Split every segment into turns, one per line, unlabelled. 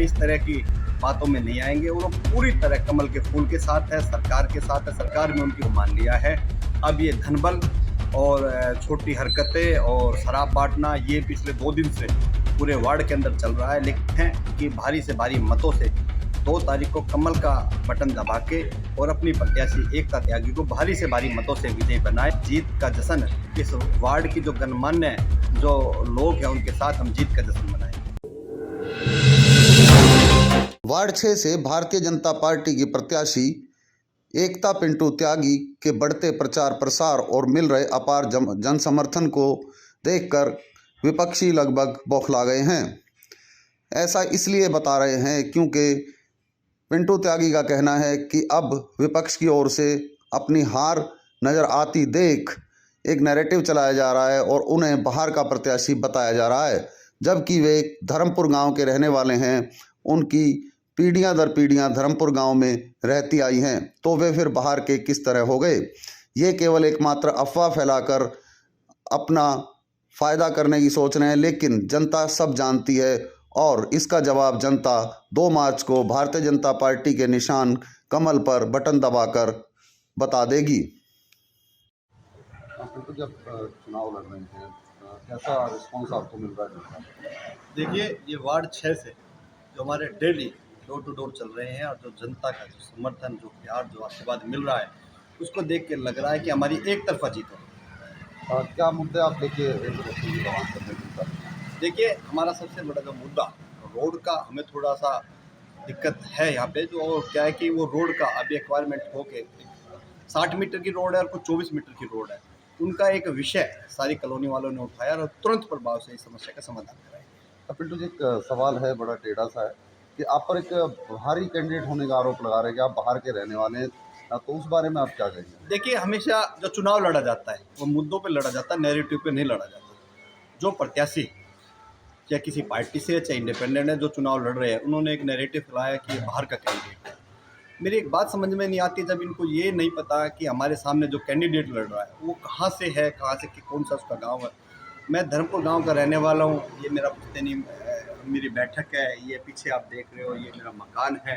इनके इस तरह की बातों में नहीं आएंगे और वो पूरी तरह कमल के फूल के साथ है, सरकार के साथ है, सरकार ने उनकी मान लिया है। अब ये धनबल और छोटी हरकतें और शराब बांटना ये पिछले 2 दिन से पूरे वार्ड के अंदर चल रहा है। लेकिन है कि भारी से भारी मतों से 2 तारीख को कमल का बटन दबा के और अपनी प्रत्याशी एकता त्यागी को भारी से भारी मतों से विजयी बनाए। जीत का जश्न इस वार्ड की जो गणमान्य जो लोग हैं उनके साथ हम जीत का जश्न मनाएंगे।
वार्ड 6 से भारतीय जनता पार्टी की प्रत्याशी एकता पिंटू त्यागी के बढ़ते प्रचार प्रसार और मिल रहे अपार जन समर्थन को देखकर विपक्षी लगभग बौखला गए हैं। ऐसा इसलिए बता रहे हैं क्योंकि पिंटू त्यागी का कहना है कि अब विपक्ष की ओर से अपनी हार नज़र आती देख एक नैरेटिव चलाया जा रहा है और उन्हें बाहर का प्रत्याशी बताया जा रहा है, जबकि वे धर्मपुर गांव के रहने वाले हैं। उनकी पीढ़ियां दर पीढ़ियां धर्मपुर गांव में रहती आई हैं, तो वे फिर बाहर के किस तरह हो गए। ये केवल एकमात्र अफवाह फैलाकर अपना फ़ायदा करने की सोच रहे हैं, लेकिन जनता सब जानती है और इसका जवाब जनता 2 मार्च को भारतीय जनता पार्टी के निशान कमल पर बटन दबाकर बता देगी।
तो जब चुनाव लड़ रहे हैं कैसा रिस्पॉन्स आपको मिल रहा है?
देखिए, ये वार्ड 6 से जो हमारे डेली डोर टू डोर चल रहे हैं और जो जनता का जो समर्थन, जो प्यार, जो आशीर्वाद मिल रहा है, उसको देख के लग रहा है कि हमारी एक तरफा जीत है।
क्या मुद्दे आप लेके रवाना करने हैं?
देखिए, हमारा सबसे बड़ा जो मुद्दा रोड का, हमें थोड़ा सा दिक्कत है यहाँ पे। जो क्या है कि वो रोड का अभी एक्वायरमेंट हो के 60 मीटर की रोड है और कुछ 24 मीटर की रोड है। उनका एक विषय सारी कॉलोनी वालों ने उठाया और तुरंत प्रभाव से इस समस्या का समाधान कराया।
पिंटू जी, एक सवाल है, बड़ा टेढ़ा सा है कि आप पर एक बाहरी कैंडिडेट होने का आरोप लगा रहे हैं कि आप बाहर के रहने वाले हैं, तो उस बारे में आप क्या कहेंगे?
देखिए, हमेशा जो चुनाव लड़ा जाता है वो मुद्दों पे लड़ा जाता है, नैरेटिव पे नहीं लड़ा जाता। जो प्रत्याशी चाहे किसी पार्टी से चाहे इंडिपेंडेंट है, जो चुनाव लड़ रहे हैं, उन्होंने एक नैरेटिव फैलाया कि ये बाहर का कैंडिडेट है। मेरी एक बात समझ में नहीं आती, जब इनको ये नहीं पता कि हमारे सामने जो कैंडिडेट लड़ रहा है वो कहाँ से है, कहाँ से कि कौन सा उसका गांव है। मैं धर्मपुर गांव का रहने वाला हूँ। ये मेरा पुश्तैनी मेरी बैठक है, ये पीछे आप देख रहे हो ये मेरा मकान है।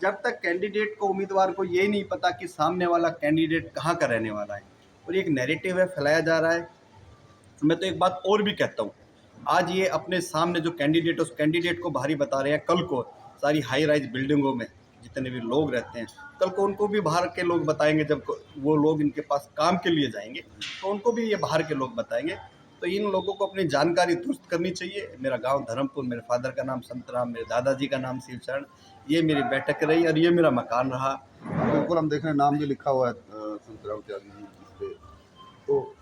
जब तक कैंडिडेट को, उम्मीदवार को ये नहीं पता कि सामने वाला कैंडिडेट कहाँ का रहने वाला है और एक नैरेटिव है फैलाया जा रहा है। मैं तो एक बात और भी कहता हूँ, आज ये अपने सामने जो कैंडिडेट उस कैंडिडेट को भारी बता रहे हैं, कल को सारी हाई राइज बिल्डिंगों में जितने भी लोग रहते हैं, कल को उनको भी बाहर के लोग बताएंगे। जब वो लोग इनके पास काम के लिए जाएंगे तो उनको भी ये बाहर के लोग बताएंगे। तो इन लोगों को अपनी जानकारी दुरुस्त करनी चाहिए। मेरा गांव धर्मपुर, मेरे फादर का नाम संतराम, मेरे दादाजी का नाम शिवचरण, ये मेरी बैठक रही और ये मेरा मकान रहा।
बिल्कुल, हम देख रहे हैं नाम भी लिखा हुआ है संतराम त्यागी इस पे, तो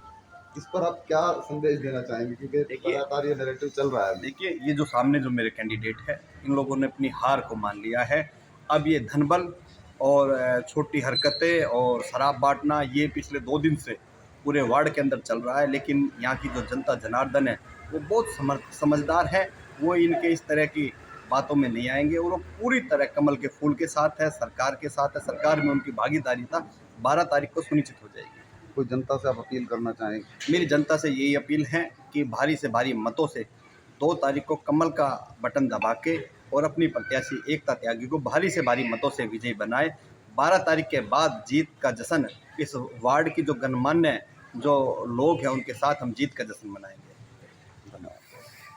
इस पर आप क्या संदेश देना चाहेंगे, क्योंकि लगातार ये नैरेटिव चल रहा है?
देखिए, ये जो सामने जो मेरे कैंडिडेट है, इन लोगों ने अपनी हार को मान लिया है। अब ये धनबल और छोटी हरकतें और शराब बांटना ये पिछले 2 दिन से पूरे वार्ड के अंदर चल रहा है। लेकिन यहाँ की जो जनता जनार्दन है वो बहुत समझदार है, वो इनके इस तरह की बातों में नहीं आएंगे और वो पूरी तरह कमल के फूल के साथ है, सरकार के साथ है। सरकार में उनकी भागीदारी 12 तारीख को सुनिश्चित हो जाएगी।
कोई जनता से आप अपील करना चाहेंगे?
मेरी जनता से यही अपील है कि भारी से भारी मतों से 2 तारीख को कमल का बटन दबा के और अपनी प्रत्याशी एकता त्यागी को भारी से भारी मतों से विजयी बनाए। 12 तारीख के बाद जीत का जश्न इस वार्ड की जो गणमान्य जो लोग हैं उनके साथ हम जीत का जश्न मनाएंगे।